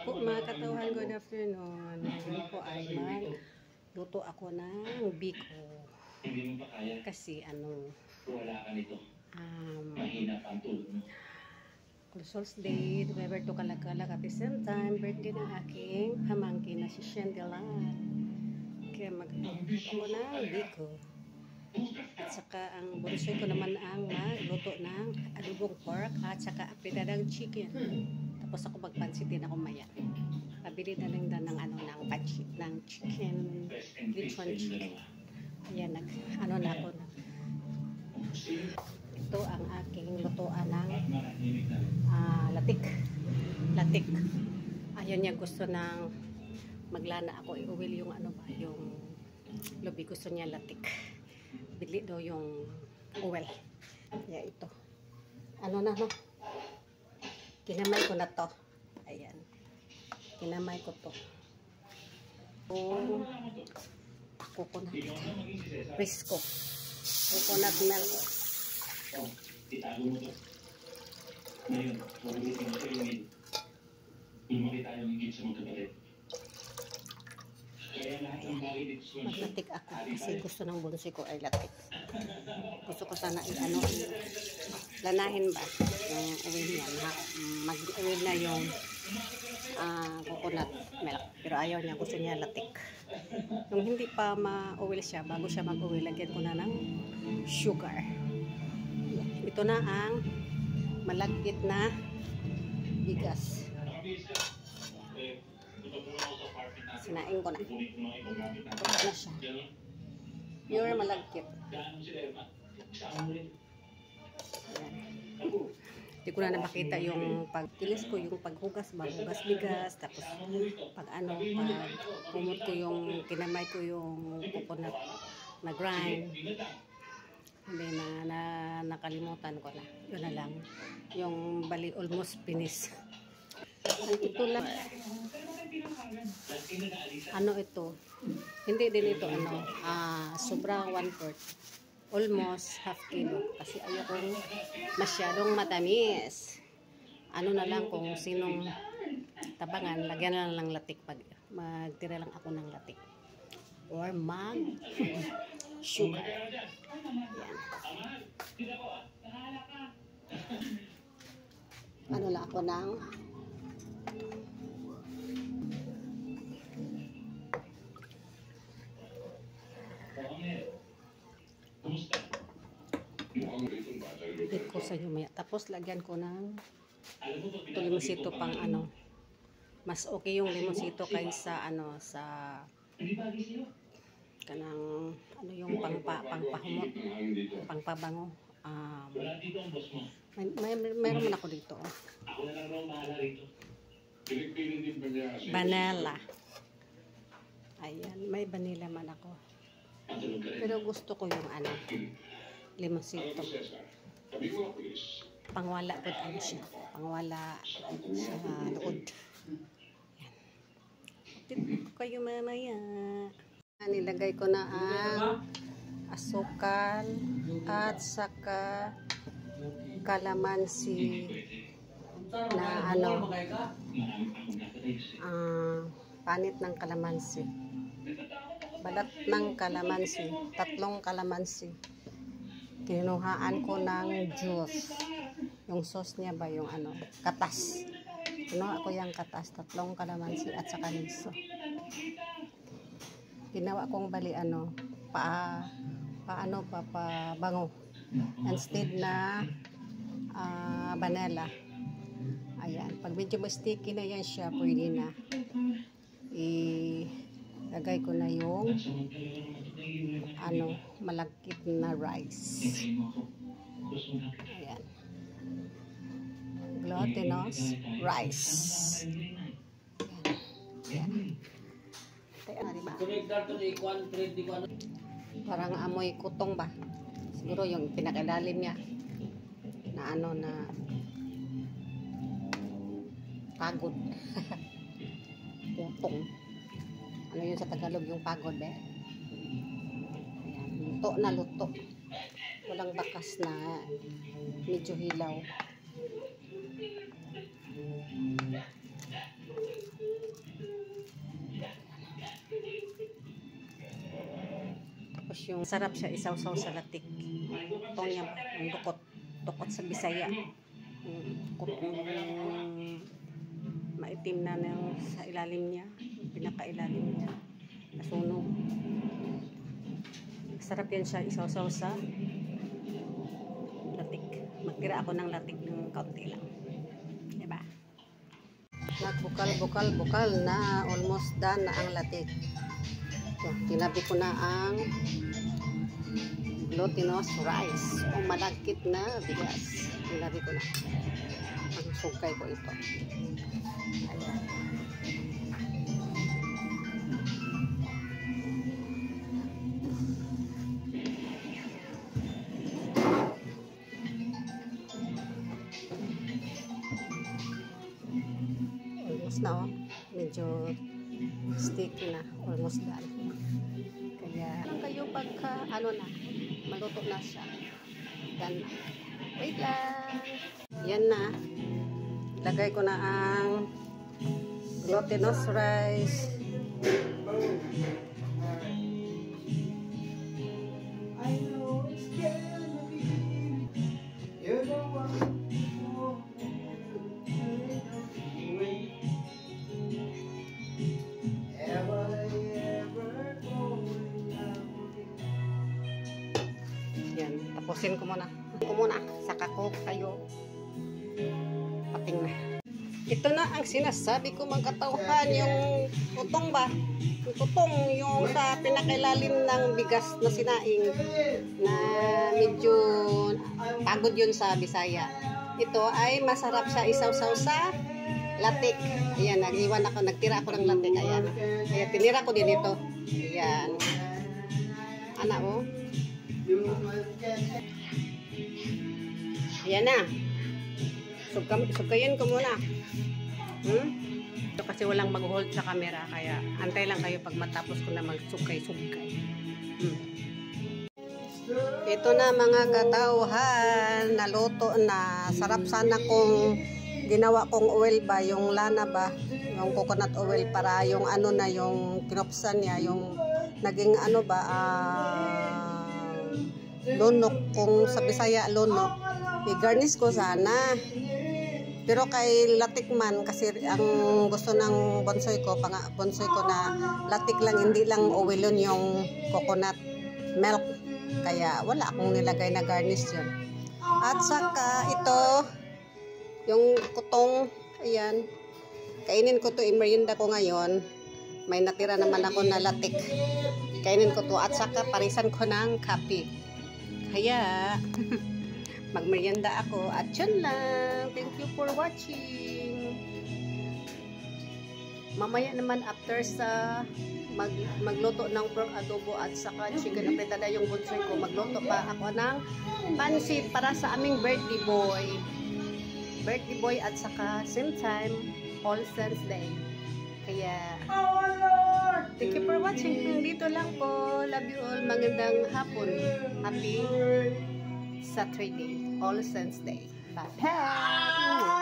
po mga katawhan, good afternoon. Ngayon po ay magluto ako ng biko. Kasi wala ka nito. Mahina pa ang tulog mo. All Souls Day, November 2 kalagalag at the same time, birthday ng aking pamangkin na si Shendela. Kaya magluto ako ng biko. At saka ang bunsoy ko naman ang magluto ng adobong pork at saka apitada ng chicken. Tapos ako magpansit din ako maya. Pabili na lang ng ng pansit ng chicken, lechon chicken. Ayan, na ako na. Ito ang aking lutuan ng latik. Ayun niya, gusto ng maglana ako, i-uwil yung yung lubi, gusto niya latik. Bili daw yung uwel. Kaya ito. Kinamay ko na to. Ayan. Kinamay ko to. Coconut. Risco. Coconut milk. Itago mo to. Ngayon, magulitin mo ito yung lumaki tayong higit sa magkapatid. Maglatik ako kasi gusto ng bunsi ko ay latik. Gusto ko sana lanahin ba yung uwil niya, mag-uwil na yung coconut milk, pero ayaw niya, gusto niya latik. Yung hindi pa ma-uwil siya, bago siya mag-uwil, lagyan ko na ng sugar. Ito na ang malagkit na bigas. Sinain ko na. Tapos na siya. Pure malagkit. Hindi ko na napakita yung pagkilis ko, yung paghugas, maghugas bigas, tapos pag pumot ko yung, kinamay ko yung coconut na grind. Hindi na nakalimutan ko na. Yun na lang. Yung bali almost finish. Ito lang. Ito? Hindi din ito sobra 1/4. Almost half kilo. Kasi ayokong masyadong matamis. Na lang kung sinong tabangan, lagyan na lang latik. Magtira lang ako ng latik. Or sugar. Yan. Lang ako ng hindi ko sa maya. Tapos lagyan ko ng limonsito pang mas okay yung limonsito kaysa sa kanang yung pangpahumot, pangpabango. Meron man ako dito. Vanilla. Ayan, may vanilla man ako. Pero gusto ko yung limonsito. Pangwala po siya. Pangwala sa loob. Tip ko kayo mamaya. Nilagay ko na ang asukal at saka kalamansi na panit ng kalamansi. Balat ng kalamansi, 3 kalamansi. Kinuhaan ko ng juice. Yung sauce niya ba, yung katas. Ako yung katas, 3 kalamansi at saka liso. Ginawa kong bali pabango. Instead na vanilla. Ayan, pag medyo sticky na yan siya, pwede na. Lagay ko na yung malagkit na rice. Ayan. Glutinous rice. Ayan. Parang amoy kutong ba? Siguro yung pinakailalim niya na na pagod. Kutong. Yun sa Tagalog yung pagod Ayan, luto na luto. Walang bakas na medyo hilaw. yung sarap siya isaw-saw sa latik. Itong yung dukot. Dukot sa Bisaya. Dukot yung maitim na sa ilalim niya. Pinakailalim niya. Nasunog. Sarap yan siya isaw-saw sa latik. Magtira ako ng latik ng kaunti lang. Diba? Nagbukal na. Almost done na ang latik. So, tinabi ko na ang glutinous rice o malagkit na bigas. Tinabi ko na. Ang sugkay ko ito. Ayan. Almost na, oh. Medyo sticky na. Almost done. Kaya kayo pagka maluto na siya. Done na. Wait lang. Yan na. Lagay ko na ang glutinous rice. Yan, tapusin ko muna. Saka ko kayo pating na. Ito na ang sinasabi ko mga katauhan, yung tutong ba? Yung tutong, yung sa pinakailalim ng bigas na sinaing na medyo pagod yun sa Bisaya. Ito ay masarap siya isaw-saw sa latik. Ayan, nagtira ako ng latik. Ayan. Ayan, tinira ko din ito. Ayan. Anak mo. Ayan na. Sugayin ko muna. Kasi walang mag-hold sa camera, kaya antay lang kayo pag matapos ko na magsugkay-sugkay. Ito na mga katauhan, naluto na. Sarap sana kung ginawa kong oil ba, yung lana ba, yung coconut oil para yung yung kinopsan niya, yung naging lunok, kung sa Bisaya lunok. I-garnish ko sana. Pero kay latik man, kasi ang gusto ng bonsoy ko na latik lang, hindi lang oil yun, yung coconut milk. Kaya wala akong nilagay na garnish yun. At saka ito, yung kutong, ayan, kainin ko to, i-merienda ko ngayon. May natira naman ako na latik. Kainin ko to, at saka parisan ko ng kape. Kaya magmerienda ako at yun lang. Thank you for watching. Mamaya naman after sa magluto ng pork adobo at saka chicken apretada yung bunsoy ko, magluto pa ako ng pansit para sa aming birthday boy at saka same time All Saints Day. Kaya thank you for watching. Dito lang po. Love you all. Magandang hapon. Happy Saturday, All Saints Day. Bye-bye.